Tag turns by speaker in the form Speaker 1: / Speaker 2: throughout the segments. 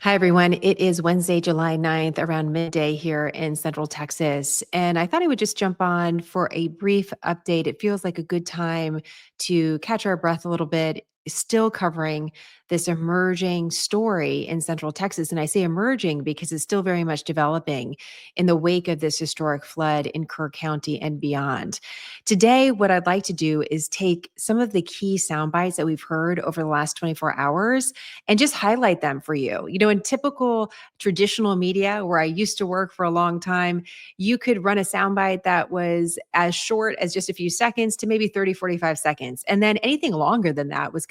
Speaker 1: Hi, everyone. It is Wednesday, July 9th, around midday here in Central Texas. And I thought I would just jump on for a brief update. It feels like a good time to catch our breath a little bit, still covering this emerging story in Central Texas. And I say emerging because it's still very much developing in the wake of this historic flood in Kerr County and beyond. Today, what I'd like to do is take some of the key sound bites that we've heard over the last 24 hours and just highlight them for you. In typical traditional media where I used to work for a long time, you could run a soundbite that was as short as just a few seconds to maybe 30, 45 seconds. And then anything longer than that was,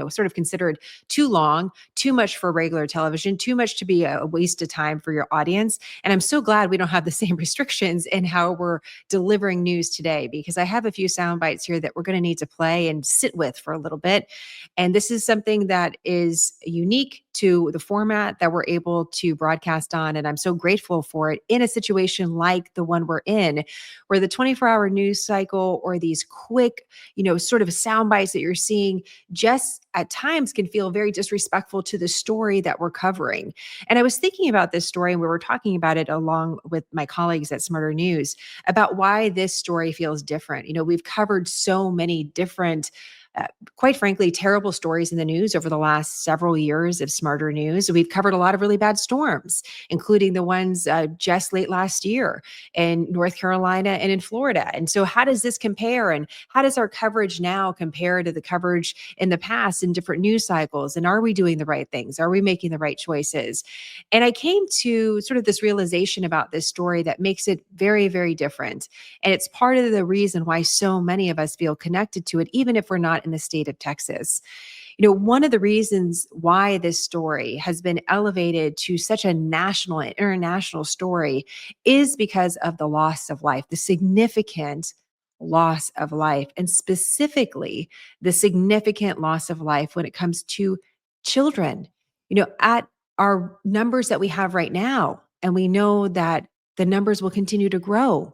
Speaker 1: sort of considered too long, too much for regular television, too much to be a waste of time for your audience. And I'm so glad we don't have the same restrictions in how we're delivering news today, because I have a few sound bites here that we're going to need to play and sit with for a little bit. And this is something that is unique to the format that we're able to broadcast on. And I'm so grateful for it in a situation like the one we're in, where the 24-hour news cycle or these quick, sort of sound bites that you're seeing just at times can feel very disrespectful to the story that we're covering. And I was thinking about this story, and we were talking about it along with my colleagues at Smarter News about why this story feels different. We've covered so many different quite frankly, terrible stories in the news over the last several years of Smarter News. We've covered a lot of really bad storms, including the ones just late last year in North Carolina and in Florida. And so how does this compare? And how does our coverage now compare to the coverage in the past in different news cycles? And are we doing the right things? Are we making the right choices? And I came to sort of this realization about this story that makes it very, very different. And it's part of the reason why so many of us feel connected to it, even if we're not in the state of Texas. One of the reasons why this story has been elevated to such a national and international story is because of the loss of life, the significant loss of life, and specifically the significant loss of life when it comes to children. At our numbers that we have right now, and we know that the numbers will continue to grow.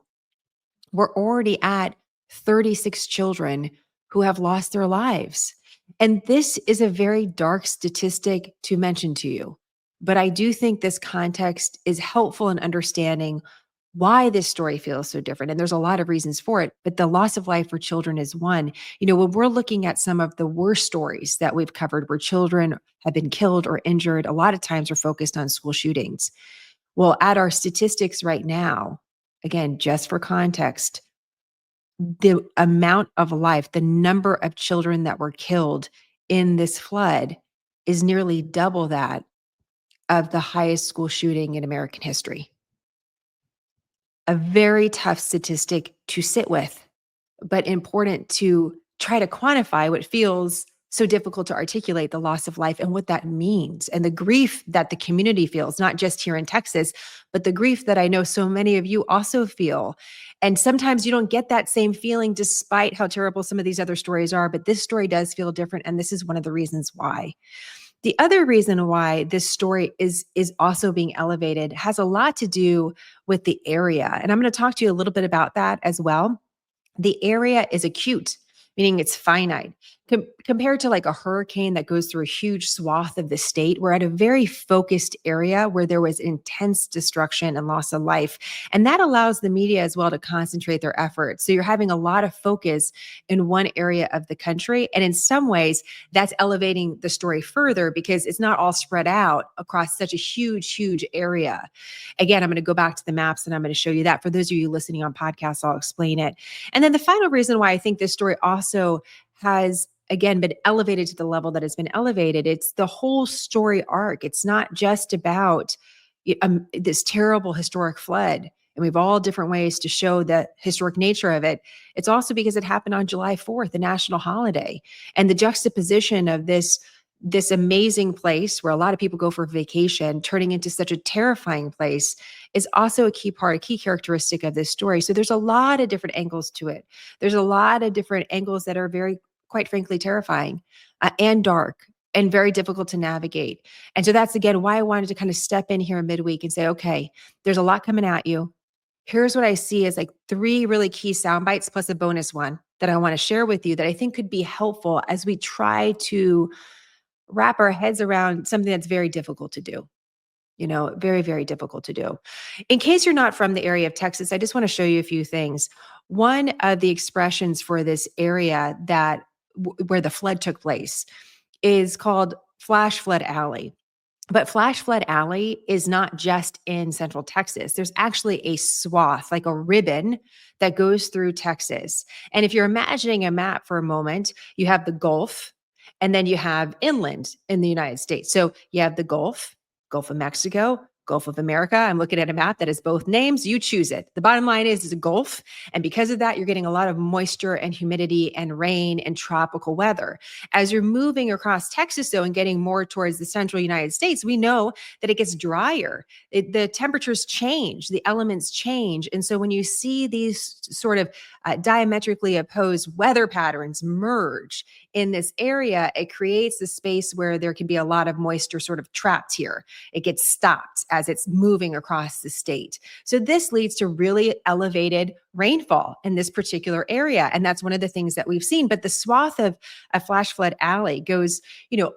Speaker 1: We're already at 36 children who have lost their lives. And this is a very dark statistic to mention to you. But I do think this context is helpful in understanding why this story feels so different. And there's a lot of reasons for it, but the loss of life for children is one. When we're looking at some of the worst stories that we've covered where children have been killed or injured, a lot of times we're focused on school shootings. Well, at our statistics right now, again, just for context, the amount of life, the number of children that were killed in this flood is nearly double that of the highest school shooting in American history. A very tough statistic to sit with, but important to try to quantify what feels so difficult to articulate, the loss of life and what that means and the grief that the community feels, not just here in Texas, but the grief that I know so many of you also feel. And sometimes you don't get that same feeling despite how terrible some of these other stories are, but this story does feel different. And this is one of the reasons why. The other reason why this story is also being elevated has a lot to do with the area. And I'm going to talk to you a little bit about that as well. The area is acute, meaning it's finite. Compared to like a hurricane that goes through a huge swath of the state, we're at a very focused area where there was intense destruction and loss of life. And that allows the media as well to concentrate their efforts. So you're having a lot of focus in one area of the country. And in some ways, that's elevating the story further because it's not all spread out across such a huge, huge area. Again, I'm going to go back to the maps and I'm going to show you that. For those of you listening on podcasts, I'll explain it. And then the final reason why I think this story also has, again, been elevated to the level that has been elevated, it's the whole story arc. It's not just about this terrible historic flood. And we have all different ways to show the historic nature of it. It's also because it happened on July 4th, a national holiday. And the juxtaposition of this amazing place where a lot of people go for vacation turning into such a terrifying place is also a key characteristic of this story. So there's a lot of different angles to it. There's a lot of different angles that are very, quite frankly, terrifying and dark and very difficult to navigate. And so that's, again, why I wanted to kind of step in here midweek and say, okay, there's a lot coming at you. Here's what I see as like 3 really key sound bites plus a bonus one that I want to share with you that I think could be helpful as we try to wrap our heads around something that's very difficult to do. Very, very difficult to do. In case you're not from the area of Texas, I just want to show you a few things. One of the expressions for this area where the flood took place is called Flash Flood Alley. But Flash Flood Alley is not just in Central Texas. There's actually a swath, like a ribbon that goes through Texas. And if you're imagining a map for a moment, you have the Gulf, and then you have inland in the United States. So you have the Gulf, Gulf of Mexico, Gulf of America. I'm looking at a map that has both names. You choose it. The bottom line is it's a Gulf. And because of that, you're getting a lot of moisture and humidity and rain and tropical weather. As you're moving across Texas, though, and getting more towards the central United States, we know that it gets drier. The temperatures change, the elements change. And so when you see these sort of diametrically opposed weather patterns merge in this area, it creates a space where there can be a lot of moisture sort of trapped here. It gets stopped as it's moving across the state. So this leads to really elevated rainfall in this particular area. And that's one of the things that we've seen. But the swath of a Flash Flood Alley goes,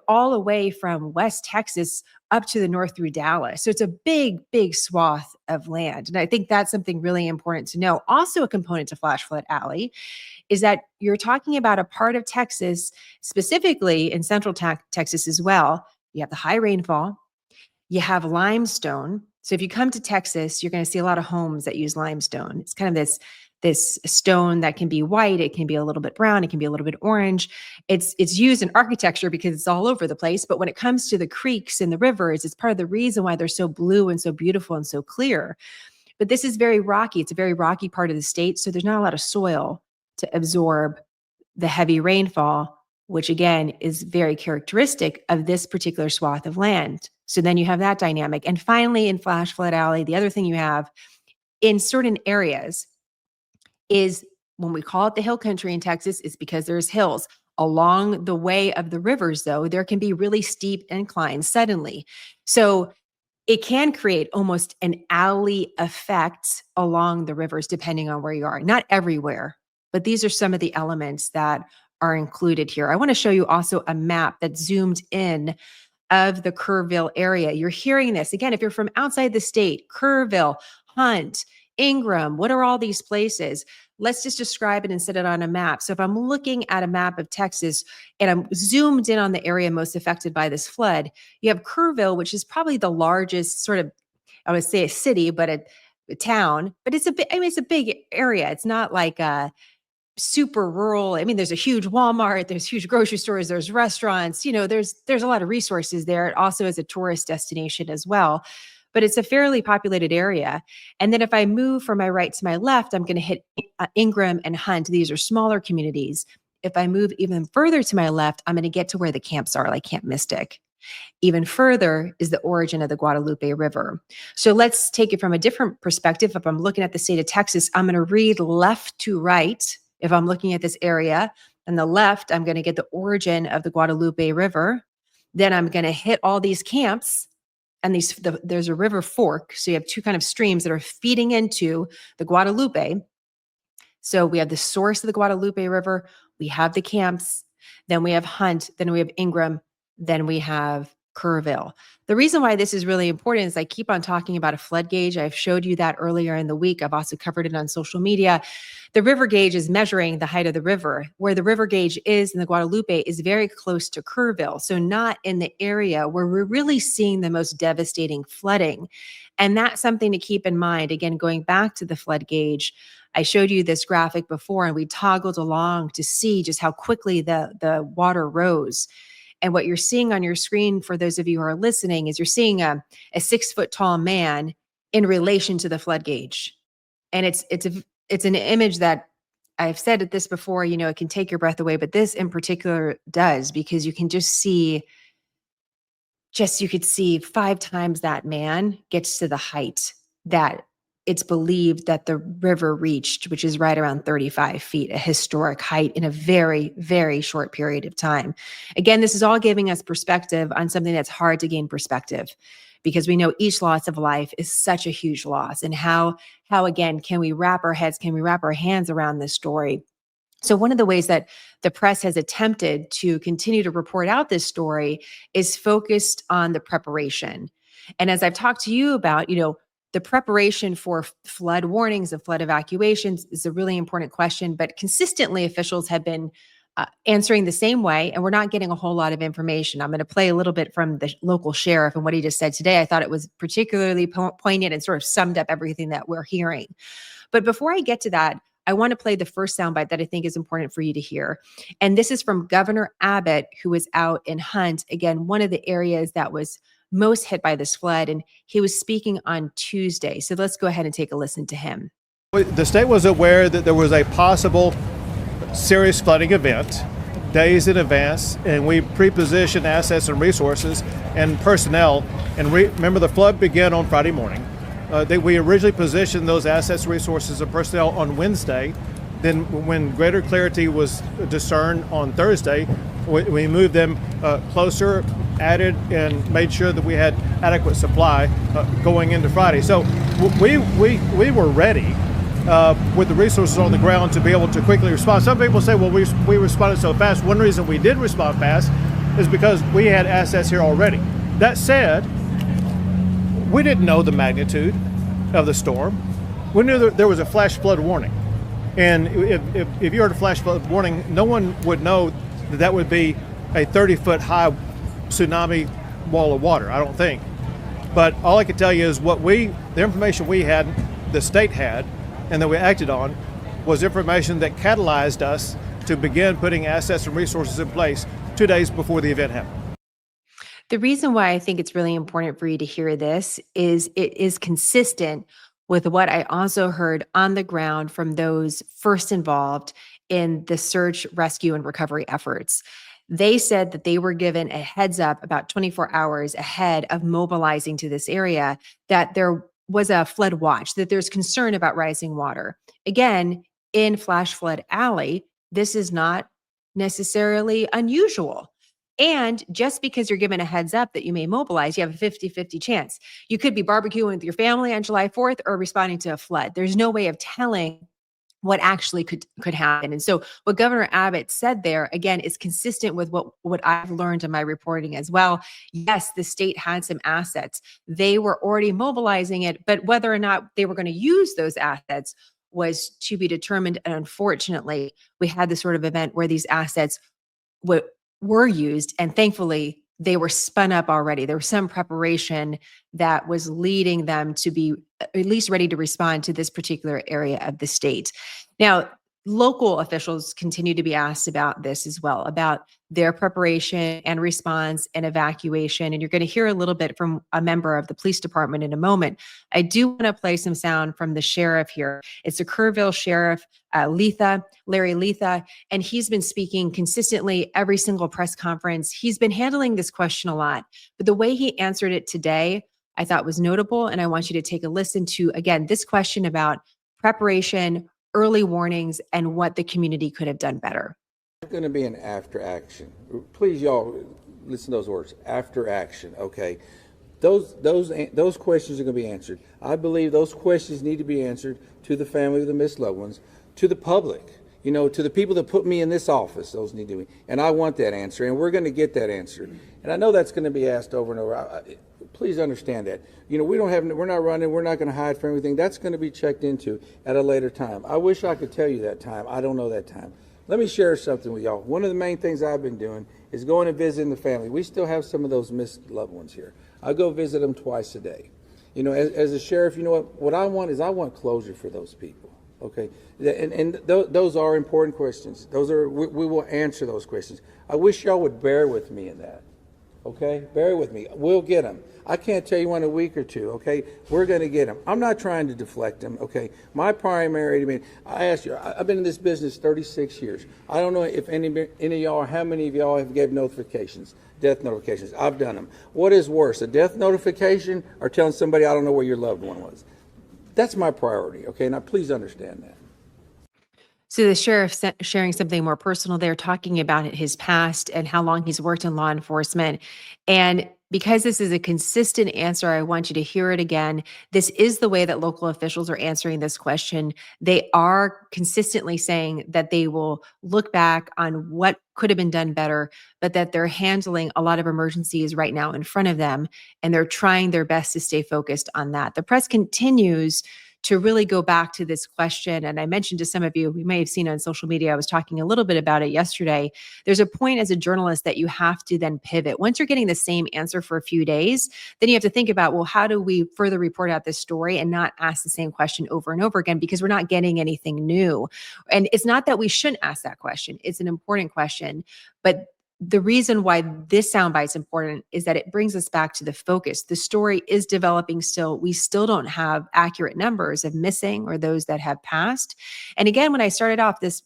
Speaker 1: all the way from West Texas up to the north through Dallas. So it's a big, big swath of land. And I think that's something really important to know. Also a component to Flash Flood Alley is that you're talking about a part of Texas, specifically in central Texas as well. You have the high rainfall, you have limestone. So if you come to Texas, you're going to see a lot of homes that use limestone. It's kind of this stone that can be white, it can be a little bit brown, it can be a little bit orange. It's used in architecture because it's all over the place. But when it comes to the creeks and the rivers, it's part of the reason why they're so blue and so beautiful and so clear. But this is very rocky. It's a very rocky part of the state. So there's not a lot of soil to absorb the heavy rainfall, which again is very characteristic of this particular swath of land. So then you have that dynamic. And finally, in Flash Flood Alley, the other thing you have in certain areas is, when we call it the hill country in Texas, is because there's hills. Along the way of the rivers, though, there can be really steep inclines suddenly. So it can create almost an alley effect along the rivers, depending on where you are. Not everywhere, but these are some of the elements that are included here. I want to show you also a map that zoomed in of the Kerrville area. You're hearing this. Again, if you're from outside the state, Kerrville, Hunt, Ingram, what are all these places? Let's just describe it and set it on a map. So if I'm looking at a map of Texas and I'm zoomed in on the area most affected by this flood, you have Kerrville, which is probably the largest sort of, I would say a city, but a town, but it's it's a big area. It's not like super rural. I mean, there's a huge Walmart, there's huge grocery stores, there's restaurants, there's a lot of resources there. It also is a tourist destination as well, but it's a fairly populated area. And then if I move from my right to my left, I'm going to hit Ingram and Hunt. These are smaller communities. If I move even further to my left, I'm going to get to where the camps are, like Camp Mystic. Even further is the origin of the Guadalupe River. So let's take it from a different perspective. If I'm looking at the state of Texas, I'm going to read left to right. If I'm looking at this area, on the left, I'm going to get the origin of the Guadalupe River. Then I'm going to hit all these camps, and there's a river fork. So you have two kind of streams that are feeding into the Guadalupe. So we have the source of the Guadalupe River, we have the camps, then we have Hunt, then we have Ingram, then we have Kerrville. The reason why this is really important is I keep on talking about a flood gauge. I've showed you that earlier in the week. I've also covered it on social media. The river gauge is measuring the height of the river. Where the river gauge is in the Guadalupe is very close to Kerrville, so not in the area where we're really seeing the most devastating flooding. And that's something to keep in mind. Again, going back to the flood gauge, I showed you this graphic before, and we toggled along to see just how quickly the water rose. And what you're seeing on your screen, for those of you who are listening, is you're seeing a 6 foot tall man in relation to the flood gauge. And it's an image that I've said this before, it can take your breath away, but this in particular does, because you can just see, you could see 5 times that man gets to the height that it's believed that the river reached, which is right around 35 feet, a historic height in a very, very short period of time. Again, this is all giving us perspective on something that's hard to gain perspective, because we know each loss of life is such a huge loss. And how again, can we wrap our hands around this story? So, one of the ways that the press has attempted to continue to report out this story is focused on the preparation. And as I've talked to you about, the preparation for flood warnings and flood evacuations is a really important question, but consistently officials have been answering the same way, and we're not getting a whole lot of information. I'm going to play a little bit from the local sheriff and what he just said today. I thought it was particularly poignant and sort of summed up everything that we're hearing. But before I get to that, I want to play the first soundbite that I think is important for you to hear. And this is from Governor Abbott, who was out in Hunt, again, one of the areas that was most hit by this flood. And he was speaking on Tuesday. So let's go ahead and take a listen to him.
Speaker 2: The state was aware that there was a possible serious flooding event days in advance, and we pre-positioned assets and resources and personnel. And remember, the flood began on Friday morning. We originally positioned those assets, resources, and personnel on Wednesday. Then when greater clarity was discerned on Thursday, we moved them closer, added, and made sure that we had adequate supply going into Friday. So we were ready with the resources on the ground to be able to quickly respond. Some people say, well, we responded so fast. One reason we did respond fast is because we had assets here already. That said, we didn't know the magnitude of the storm. We knew that there was a flash flood warning. And if you heard a flash flood warning, no one would know that that would be a 30-foot high tsunami wall of water, I don't think. But all I can tell you is the information we had, the state had, and that we acted on, was information that catalyzed us to begin putting assets and resources in place 2 days before the event happened.
Speaker 1: The reason why I think it's really important for you to hear this is it is consistent with what I also heard on the ground from those first involved in the search, rescue, and recovery efforts. They said that they were given a heads up about 24 hours ahead of mobilizing to this area that there was a flood watch, that there's concern about rising water. Again, in Flash Flood Alley, this is not necessarily unusual. And just because you're given a heads up that you may mobilize, you have a 50-50 chance. You could be barbecuing with your family on July 4th or responding to a flood. There's no way of telling what actually could happen. And so what Governor Abbott said there, again, is consistent with what I've learned in my reporting as well. Yes, the state had some assets. They were already mobilizing it, but whether or not they were going to use those assets was to be determined. And unfortunately, we had this sort of event where these assets were used, and thankfully they were spun up already. There was some preparation that was leading them to be at least ready to respond to this particular area of the state. Now, local officials continue to be asked about this as well, about their preparation and response and evacuation. And you're going to hear a little bit from a member of the police department in a moment. I do want to play some sound from the sheriff here. It's the Kerrville sheriff, Larry Letha, and he's been speaking consistently every single press conference. He's been handling this question a lot, but the way he answered it today, I thought was notable. And I want you to take a listen to, again, this question about preparation, early warnings, and what the community could have done better.
Speaker 3: It's going to be an after action. Please, y'all, listen to those words. After action. Okay. Those questions are going to be answered. I believe those questions need to be answered to the family of the missed loved ones, to the public, to the people that put me in this office. Those need to be, and I want that answer, and we're going to get that answer. And I know that's going to be asked over and over. Please understand that. We're not running. We're not going to hide from everything. That's going to be checked into at a later time. I wish I could tell you that time. I don't know that time. Let me share something with y'all. One of the main things I've been doing is going and visiting the family. We still have some of those missed loved ones here. I go visit them twice a day. As a sheriff, what I want is I want closure for those people. Okay, and those are important questions. We will answer those questions. I wish y'all would bear with me in that. Okay, bear with me. We'll get them. I can't tell you in a week or two. Okay, we're going to get them. I'm not trying to deflect them. Okay, my primary. I asked you. I've been in this business 36 years. I don't know if any of y'all, or how many of y'all have gave notifications, death notifications. I've done them. What is worse, a death notification or telling somebody I don't know where your loved one was? That's my priority. Okay, now please understand that.
Speaker 1: So the sheriff sharing something more personal there, talking about his past and how long he's worked in law enforcement. And because this is a consistent answer, I want you to hear it again. This is the way that local officials are answering this question. They are consistently saying that they will look back on what could have been done better, but that they're handling a lot of emergencies right now in front of them, and they're trying their best to stay focused on that. The press continues to really go back to this question. And I mentioned to some of you, we may have seen on social media, I was talking a little bit about it yesterday. There's a point as a journalist that you have to then pivot. Once you're getting the same answer for a few days, then you have to think about, well, how do we further report out this story and not ask the same question over and over again, because we're not getting anything new. And it's not that we shouldn't ask that question. It's an important question. But the reason why this soundbite is important is that it brings us back to the focus. The story is developing still. We still don't have accurate numbers of missing or those that have passed. And again, when I started off this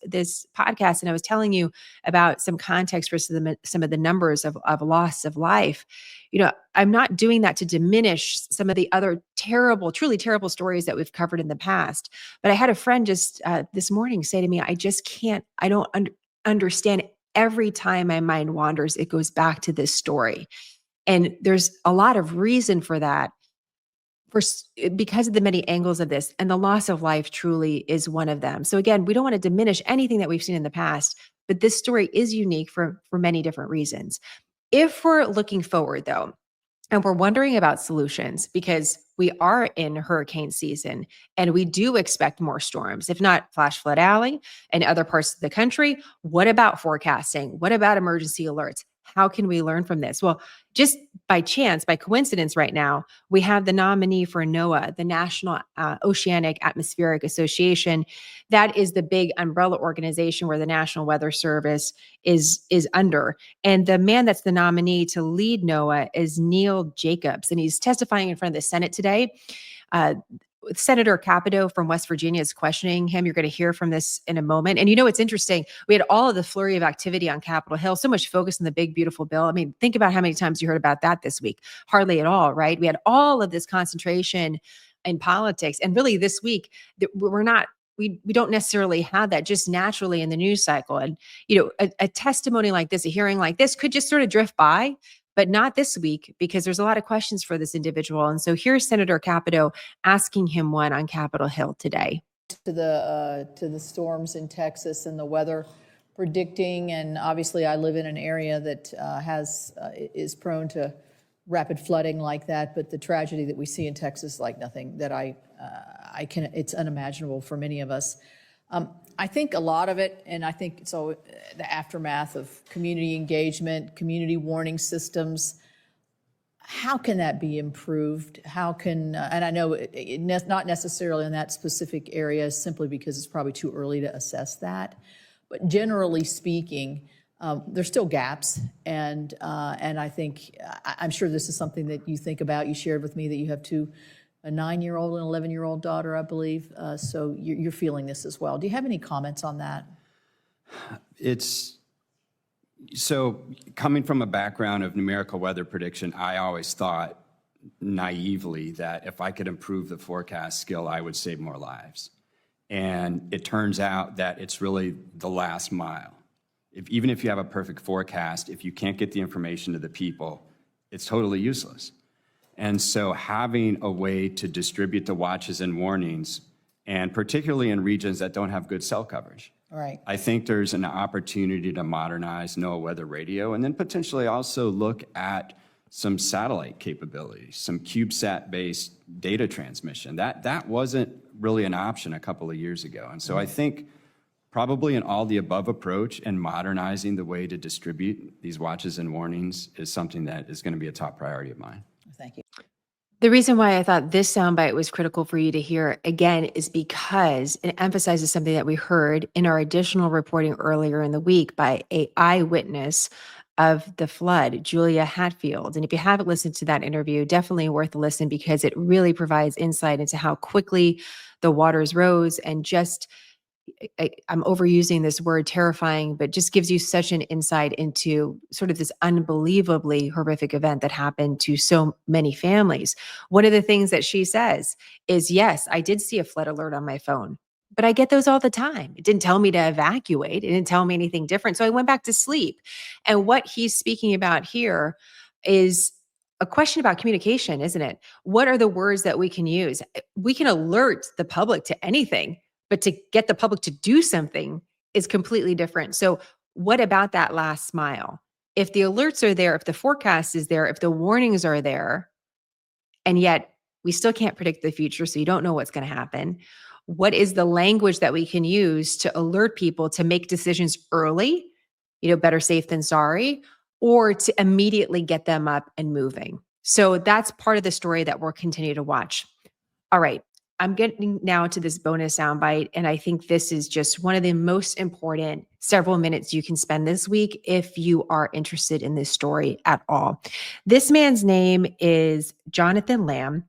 Speaker 1: podcast and I was telling you about some context for some of the numbers of loss of life, I'm not doing that to diminish some of the other terrible, truly terrible stories that we've covered in the past. But I had a friend just this morning say to me, I don't understand. Every time my mind wanders, it goes back to this story. And there's a lot of reason for that because of the many angles of this, and the loss of life truly is one of them. So again, we don't want to diminish anything that we've seen in the past, but this story is unique for many different reasons. If we're looking forward though, and we're wondering about solutions, because we are in hurricane season and we do expect more storms, if not flash flood alley and other parts of the country. What about forecasting? What about emergency alerts? How can we learn from this? Well, just by chance, by coincidence right now, we have the nominee for NOAA, the National Oceanic Atmospheric Association. That is the big umbrella organization where the National Weather Service is under. And the man that's the nominee to lead NOAA is Neil Jacobs, and he's testifying in front of the Senate today. Senator Capido from West Virginia is questioning him. You're going to hear from this in a moment. And it's interesting. We had all of the flurry of activity on Capitol Hill, so much focus on the big, beautiful bill. I mean, think about how many times you heard about that this week. Hardly at all, right? We had all of this concentration in politics. And really this week, we don't necessarily have that just naturally in the news cycle. And, a testimony like this, a hearing like this could just sort of drift by, but not this week, because there's a lot of questions for this individual. And so here's Senator Capido asking him one on Capitol Hill today.
Speaker 4: To the storms in Texas and the weather predicting, and obviously I live in an area that is prone to rapid flooding like that. But the tragedy that we see in Texas, like nothing that it's unimaginable for many of us. I think a lot of it, and I think so, the aftermath of community engagement, community warning systems, how can that be improved? How can, and I know not necessarily in that specific area simply because it's probably too early to assess that, but generally speaking, there's still gaps, and I think, I'm sure this is something that you think about. You shared with me that you have a 9-year-old and 11-year-old daughter, I believe. So you're feeling this as well. Do you have any comments on that?
Speaker 5: So coming from a background of numerical weather prediction, I always thought naively that if I could improve the forecast skill, I would save more lives. And it turns out that it's really the last mile. Even if you have a perfect forecast, if you can't get the information to the people, it's totally useless. And so having a way to distribute the watches and warnings, and particularly in regions that don't have good cell coverage.
Speaker 4: Right.
Speaker 5: I think there's an opportunity to modernize NOAA weather radio, and then potentially also look at some satellite capabilities, some CubeSat-based data transmission. That wasn't really an option a couple of years ago. And so I think probably an all the above approach and modernizing the way to distribute these watches and warnings is something that is going to be a top priority of mine.
Speaker 4: Thank you.
Speaker 1: The reason why I thought this soundbite was critical for you to hear again is because it emphasizes something that we heard in our additional reporting earlier in the week by an eyewitness of the flood, Julia Hatfield. And if you haven't listened to that interview, definitely worth a listen, because it really provides insight into how quickly the waters rose, and just I'm overusing this word terrifying, but just gives you such an insight into sort of this unbelievably horrific event that happened to so many families. One of the things that she says is, yes, I did see a flood alert on my phone, but I get those all the time. It didn't tell me to evacuate. It didn't tell me anything different. So I went back to sleep. And what he's speaking about here is a question about communication, isn't it? What are the words that we can use? We can alert the public to anything, but to get the public to do something is completely different. So, what about that last mile? If the alerts are there, if the forecast is there, if the warnings are there, and yet we still can't predict the future, so you don't know what's going to happen. What is the language that we can use to alert people to make decisions early, better safe than sorry, or to immediately get them up and moving? So that's part of the story that we'll continue to watch. All right. I'm getting now to this bonus soundbite, and I think this is just one of the most important several minutes you can spend this week if you are interested in this story at all. This man's name is Jonathan Lamb.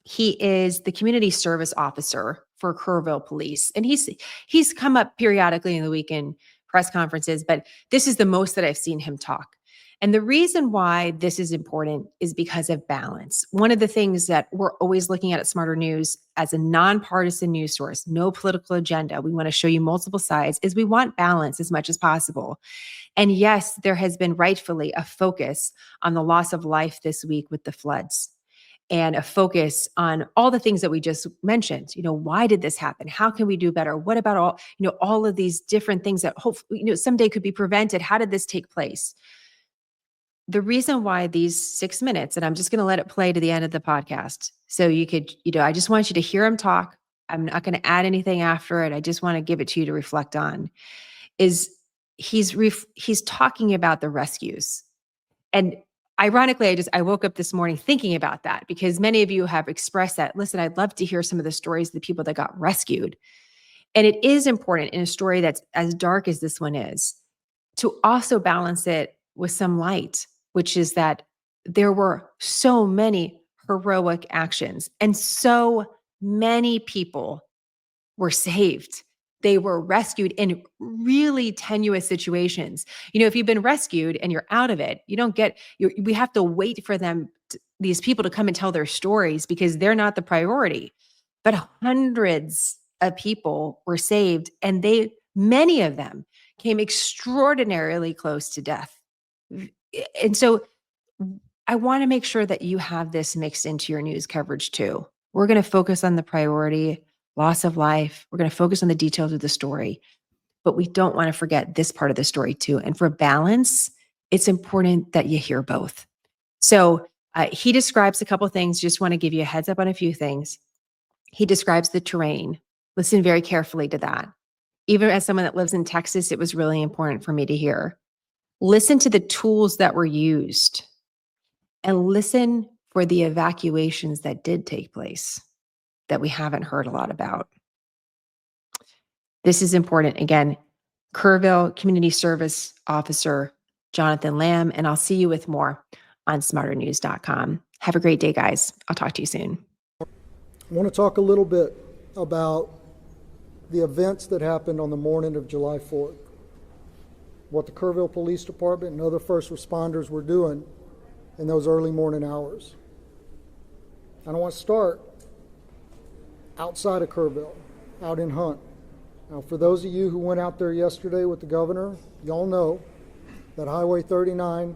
Speaker 1: He is the community service officer for Kerrville Police, and he's come up periodically in the week in press conferences, but this is the most that I've seen him talk. And the reason why this is important is because of balance. One of the things that we're always looking at Smarter News as a nonpartisan news source, no political agenda, we want to show you multiple sides, is we want balance as much as possible. And yes, there has been rightfully a focus on the loss of life this week with the floods, and a focus on all the things that we just mentioned. Why did this happen? How can we do better? What about all of these different things that hopefully, someday could be prevented? How did this take place? The reason why these 6 minutes, and I'm just going to let it play to the end of the podcast. So you could, I just want you to hear him talk. I'm not going to add anything after it. I just want to give it to you to reflect on. Is he's talking about the rescues. And ironically, I woke up this morning thinking about that, because many of you have expressed that, listen, I'd love to hear some of the stories of the people that got rescued. And it is important in a story that's as dark as this one is, to also balance it with some light, which is that there were so many heroic actions and so many people were saved. They were rescued in really tenuous situations. If you've been rescued and you're out of it, we have to wait for these people to come and tell their stories, because they're not the priority. But hundreds of people were saved, and many of them came extraordinarily close to death. And so I want to make sure that you have this mixed into your news coverage too. We're going to focus on the priority, loss of life. We're going to focus on the details of the story, but we don't want to forget this part of the story too. And for balance, it's important that you hear both. So he describes a couple of things. Just want to give you a heads up on a few things. He describes the terrain. Listen very carefully to that. Even as someone that lives in Texas, it was really important for me to hear. Listen to the tools that were used, and listen for the evacuations that did take place that we haven't heard a lot about. This is important. Again, Kerrville Community Service Officer Jonathan Lamb, and I'll see you with more on smarternews.com. Have a great day, guys. I'll talk to you soon.
Speaker 6: I want to talk a little bit about the events that happened on the morning of July 4th. What the Kerrville Police Department and other first responders were doing in those early morning hours. And I want to start outside of Kerrville, out in Hunt. Now, for those of you who went out there yesterday with the governor, y'all know that Highway 39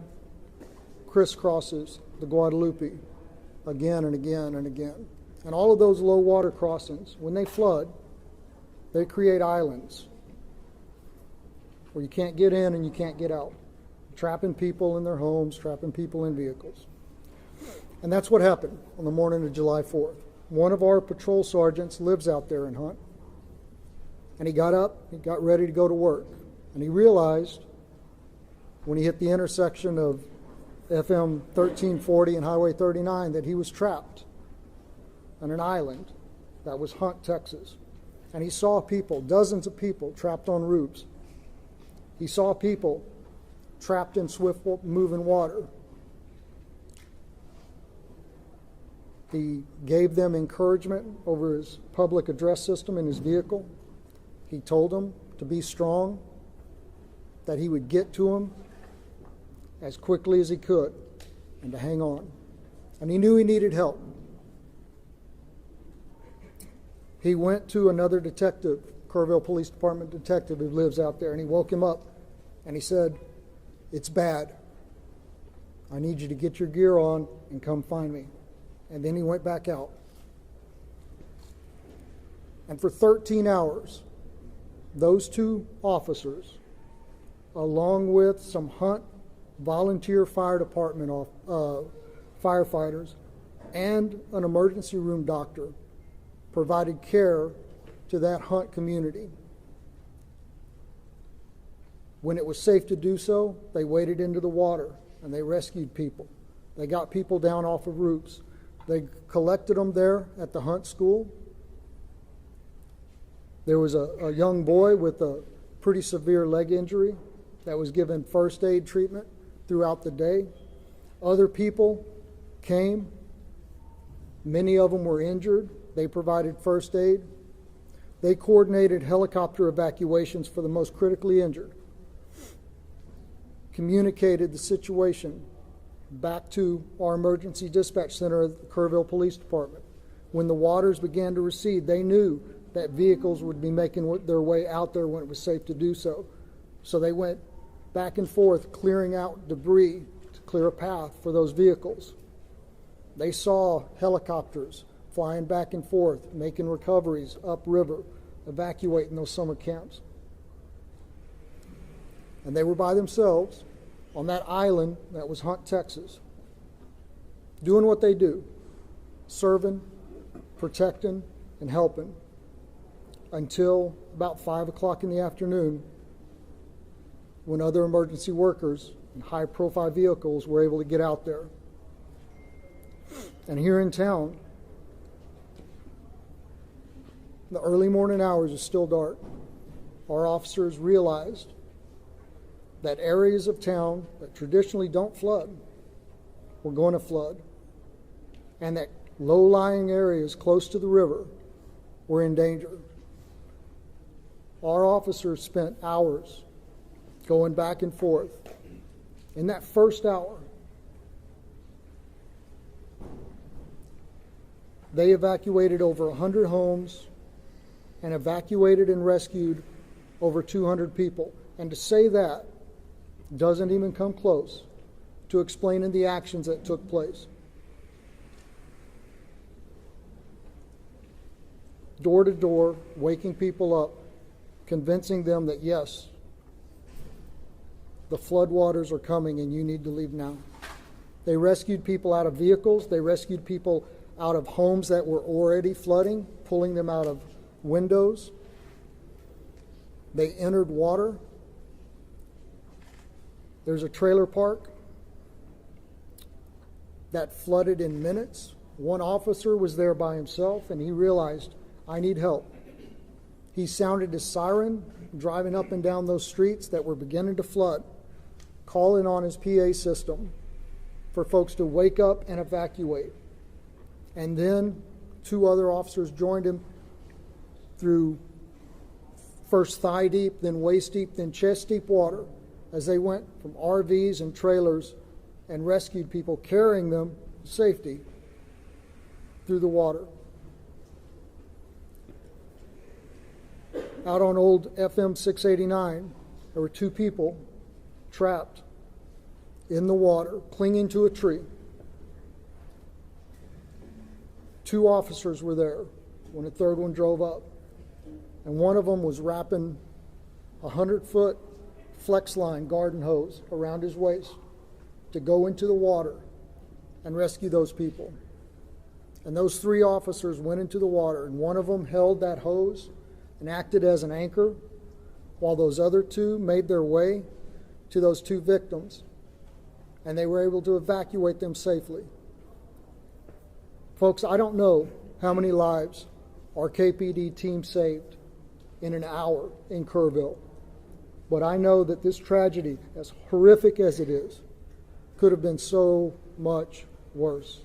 Speaker 6: crisscrosses the Guadalupe again and again and again. And all of those low water crossings, when they flood, they create islands where you can't get in and you can't get out, trapping people in their homes, trapping people in vehicles. And that's what happened on the morning of July 4th. One of our patrol sergeants lives out there in Hunt, and he got up, he got ready to go to work, and he realized when he hit the intersection of FM 1340 and Highway 39 that he was trapped on an island that was Hunt, Texas. And he saw people, dozens of people trapped on roofs. He saw people trapped in swift moving water. He gave them encouragement over his public address system in his vehicle. He told them to be strong, that he would get to them as quickly as he could, and to hang on. And he knew he needed help. He went to another detective, Kerrville Police Department detective who lives out there, and he woke him up and he said, "It's bad. I need you to get your gear on and come find me. And then he went back out. And for 13 hours, those two officers, along with some Hunt volunteer fire department firefighters and an emergency room doctor, provided care to that Hunt community. When it was safe to do so, they waded into the water and they rescued people. They got people down off of roofs. They collected them there at the Hunt school. There was a young boy with a pretty severe leg injury that was given first aid treatment throughout the day. Other people came. Many of them were injured. They provided first aid. They coordinated helicopter evacuations for the most critically injured, communicated the situation back to our emergency dispatch center at the Kerrville Police Department. When the waters began to recede, they knew that vehicles would be making their way out there when it was safe to do so. So they went back and forth, clearing out debris to clear a path for those vehicles. They saw helicopters flying back and forth, making recoveries upriver, evacuating those summer camps. And they were by themselves on that island that was Hunt, Texas, doing what they do, serving, protecting, and helping, until about 5 o'clock in the afternoon, when other emergency workers in high-profile vehicles were able to get out there. And here in town, the early morning hours is still dark. Our officers realized that areas of town that traditionally don't flood were going to flood, and that low-lying areas close to the river were in danger. Our officers spent hours going back and forth. In that first hour, they evacuated over 100 homes and evacuated and rescued over 200 people. And to say that doesn't even come close to explaining the actions that took place. Door to door, waking people up, convincing them that yes, the floodwaters are coming and you need to leave now. They rescued people out of vehicles. They rescued people out of homes that were already flooding, pulling them out of windows. They entered water. There's a trailer park that flooded in minutes. One officer was there by himself, and he realized, I need help. He sounded his siren, driving up and down those streets that were beginning to flood, calling on his PA system for folks to wake up and evacuate. And then 2 other officers joined him through first thigh deep, then waist deep, then chest deep water, as they went from RVs and trailers and rescued people, carrying them to safety through the water. Out on old FM 689, there were 2 people trapped in the water, clinging to a tree. 2 officers were there when a third one drove up. And one of them was wrapping a 100-foot flex line garden hose around his waist to go into the water and rescue those people. And those 3 officers went into the water, and one of them held that hose and acted as an anchor, while those other 2 made their way to those 2 victims, and they were able to evacuate them safely. Folks, I don't know how many lives our KPD team saved in an hour in Kerrville, but I know that this tragedy, as horrific as it is, could have been so much worse.